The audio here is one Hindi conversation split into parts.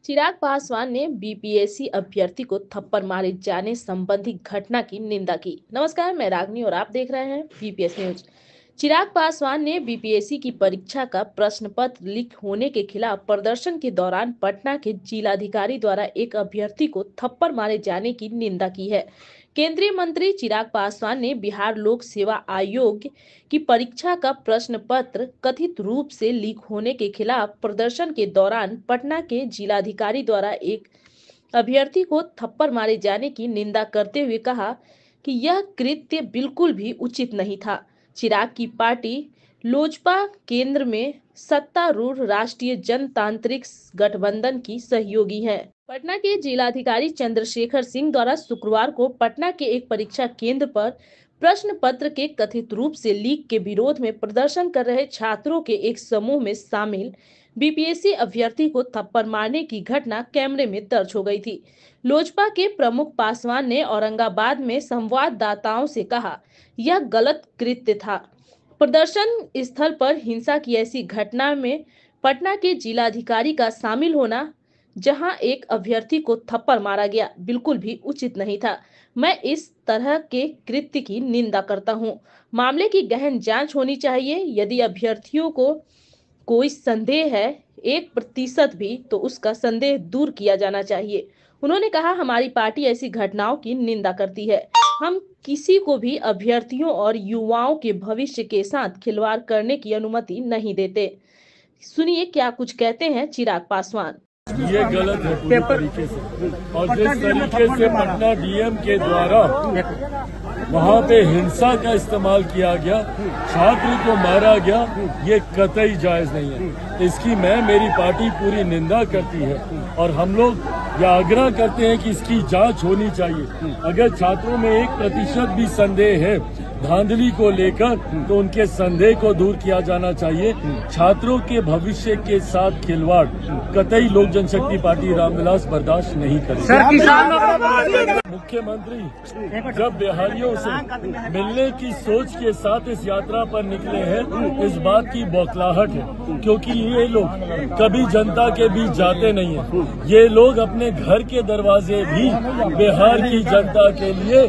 चिराग पासवान ने बीपीएससी अभ्यर्थी को थप्पड़ मारे जाने संबंधी घटना की निंदा की। नमस्कार, मैं रागनी और आप देख रहे हैं बीपीएस न्यूज। चिराग पासवान ने बीपीएससी की परीक्षा का प्रश्न पत्र लीक होने के खिलाफ प्रदर्शन के दौरान पटना के जिलाधिकारी द्वारा एक अभ्यर्थी को थप्पड़ मारे जाने की निंदा की है। केंद्रीय मंत्री चिराग पासवान ने बिहार लोक सेवा आयोग की परीक्षा का प्रश्न पत्र कथित रूप से लीक होने के खिलाफ प्रदर्शन के दौरान पटना के जिलाधिकारी द्वारा एक अभ्यर्थी को थप्पड़ मारे जाने की निंदा करते हुए कहा कि यह कृत्य बिल्कुल भी उचित नहीं था। चिराग की पार्टी लोजपा केंद्र में सत्तारूढ़ राष्ट्रीय जनतांत्रिक गठबंधन की सहयोगी है। पटना के जिलाधिकारी चंद्रशेखर सिंह द्वारा शुक्रवार को पटना के एक परीक्षा केंद्र पर प्रश्न पत्र के कथित रूप से लीक के विरोध में प्रदर्शन कर रहे छात्रों के एक समूह में शामिल बीपीएससी अभ्यर्थी को थप्पड़ मारने की घटना कैमरे में दर्ज हो गई थी। लोजपा के प्रमुख पासवान ने औरंगाबाद में संवाददाताओं से कहा, यह गलत कृत्य था। प्रदर्शन स्थल पर हिंसा की ऐसी घटना में पटना के जिलाधिकारी का शामिल होना, जहां एक अभ्यर्थी को थप्पड़ मारा गया, बिल्कुल भी उचित नहीं था। मैं इस तरह के कृत्य की निंदा करता हूं। मामले की गहन जांच होनी चाहिए। यदि अभ्यर्थियों को कोई संदेह है 1% भी, तो उसका संदेह दूर किया जाना चाहिए। उन्होंने कहा, हमारी पार्टी ऐसी घटनाओं की निंदा करती है। हम किसी को भी अभ्यर्थियों और युवाओं के भविष्य के साथ खिलवाड़ करने की अनुमति नहीं देते। सुनिए क्या कुछ कहते हैं चिराग पासवान। ये गलत है पूरी तरीके से, और जिस तरीके से पटना डीएम के द्वारा वहाँ पे हिंसा का इस्तेमाल किया गया, छात्र को मारा गया, ये कतई जायज नहीं है। इसकी मेरी पार्टी पूरी निंदा करती है और हम लोग यह आग्रह करते हैं कि इसकी जांच होनी चाहिए। अगर छात्रों में 1% भी संदेह है धांधली को लेकर, तो उनके संदेह को दूर किया जाना चाहिए। छात्रों के भविष्य के साथ खिलवाड़ कतई लोक जनशक्ति पार्टी रामविलास बर्दाश्त नहीं करेगी। मुख्यमंत्री जब बिहारियों से मिलने की सोच के साथ इस यात्रा पर निकले हैं, इस बात की बौखलाहट है, क्योंकि ये लोग कभी जनता के बीच जाते नहीं हैं। ये लोग अपने घर के दरवाजे भी बिहार की जनता के लिए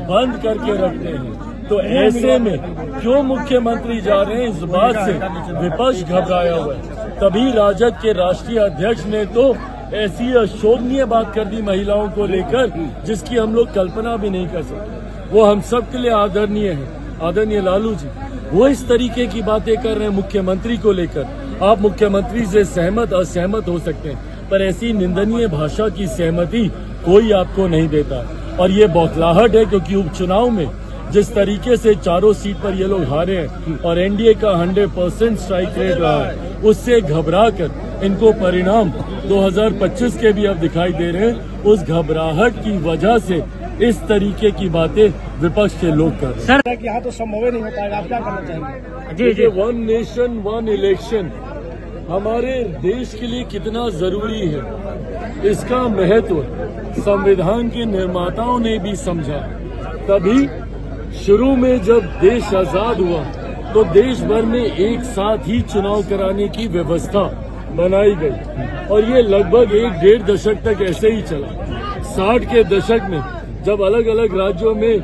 बंद करके रखते हैं। तो ऐसे में क्यों मुख्यमंत्री जा रहे हैं, इस बात से विपक्ष घबराया हुआ है। तभी राजद के राष्ट्रीय अध्यक्ष ने तो ऐसी अशोभनीय बात कर दी महिलाओं को लेकर, जिसकी हम लोग कल्पना भी नहीं कर सकते। वो हम सब के लिए आदरणीय है, आदरणीय लालू जी, वो इस तरीके की बातें कर रहे हैं मुख्यमंत्री को लेकर। आप मुख्यमंत्री से सहमत असहमत हो सकते हैं, पर ऐसी निंदनीय भाषा की सहमति कोई आपको नहीं देता। और ये बौखलाहट है, क्योंकि उपचुनाव में जिस तरीके से चारों सीट पर ये लोग हारे हैं और एनडीए का 100% स्ट्राइक रेट रहा है, उससे घबरा कर इनको परिणाम 2025 के भी अब दिखाई दे रहे हैं। उस घबराहट की वजह से इस तरीके की बातें विपक्ष के लोग कर रहे हैं। सर यहाँ तो संभव नहीं हो पाएगा, आप क्या करना चाहेंगे? जी, 1 नेशन 1 इलेक्शन हमारे देश के लिए कितना जरूरी है, इसका महत्व संविधान के निर्माताओं ने भी समझा। तभी शुरू में जब देश आजाद हुआ तो देश भर में एक साथ ही चुनाव कराने की व्यवस्था बनाई गई, और ये लगभग 1-1.5 दशक तक ऐसे ही चला। 60 के दशक में जब अलग अलग राज्यों में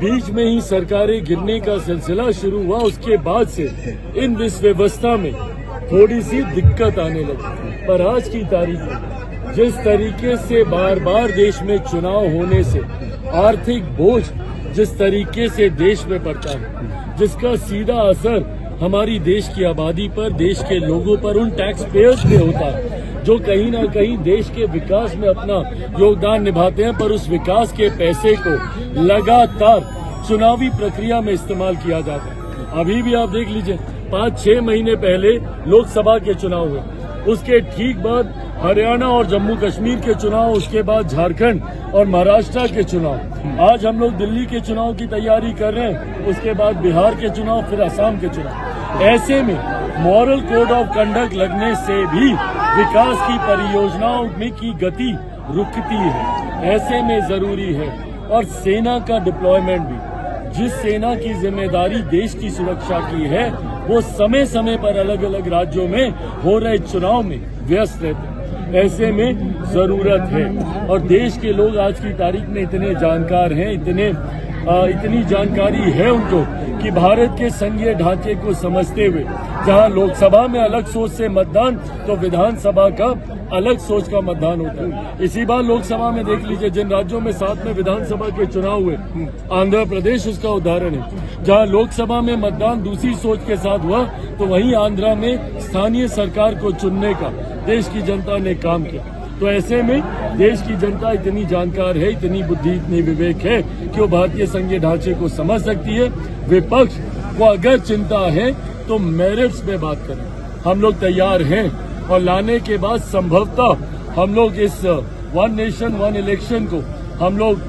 बीच में ही सरकारें गिरने का सिलसिला शुरू हुआ, उसके बाद से इस व्यवस्था में थोड़ी सी दिक्कत आने लगी। पर आज की तारीख में जिस तरीके से बार बार देश में चुनाव होने से आर्थिक बोझ जिस तरीके से देश में पड़ता है, जिसका सीधा असर हमारी देश की आबादी पर, देश के लोगों पर, उन टैक्स पेयर्स पे होता है जो कहीं ना कहीं देश के विकास में अपना योगदान निभाते हैं, पर उस विकास के पैसे को लगातार चुनावी प्रक्रिया में इस्तेमाल किया जाता है। अभी भी आप देख लीजिए, 5-6 महीने पहले लोकसभा के चुनाव हुए, उसके ठीक बाद हरियाणा और जम्मू कश्मीर के चुनाव, उसके बाद झारखंड और महाराष्ट्र के चुनाव, आज हम लोग दिल्ली के चुनाव की तैयारी कर रहे हैं, उसके बाद बिहार के चुनाव, फिर असम के चुनाव। ऐसे में मॉरल कोड ऑफ कंडक्ट लगने से भी विकास की परियोजनाओं में की गति रुकती है। ऐसे में जरूरी है, और सेना का डिप्लॉयमेंट भी, जिस सेना की जिम्मेदारी देश की सुरक्षा की है, वो समय समय पर अलग अलग राज्यों में हो रहे चुनाव में व्यस्त रहते हैं। ऐसे में जरूरत है। और देश के लोग आज की तारीख में इतने जानकार हैं, इतनी जानकारी है उनको कि भारत के संघीय ढांचे को समझते हुए जहां लोकसभा में अलग सोच से मतदान, तो विधानसभा का अलग सोच का मतदान होता है। इसी बार लोकसभा में देख लीजिए, जिन राज्यों में साथ में विधानसभा के चुनाव हुए, आंध्र प्रदेश उसका उदाहरण है। जहां लोकसभा में मतदान दूसरी सोच के साथ हुआ, तो वहीं आंध्र में स्थानीय सरकार को चुनने का देश की जनता ने काम किया। तो ऐसे में देश की जनता इतनी जानकार है, इतनी बुद्धि, इतनी विवेक है कि वो भारतीय संघीय ढांचे को समझ सकती है। विपक्ष को अगर चिंता है तो मेरिट्स पे बात करें, हम लोग तैयार हैं। और लाने के बाद संभवतः हम लोग इस वन नेशन वन इलेक्शन को हम लोग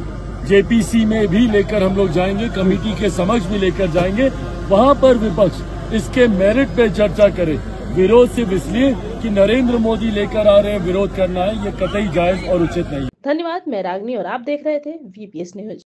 जेपीसी में भी लेकर हम लोग जाएंगे, कमेटी के समक्ष भी लेकर जाएंगे। वहां पर विपक्ष इसके मेरिट पे चर्चा करे। विरोध सिर्फ इसलिए कि नरेंद्र मोदी लेकर आ रहे हैं, विरोध करना है, ये कतई जायज और उचित नहीं। धन्यवाद। मैं रागनी और आप देख रहे थे VPS न्यूज।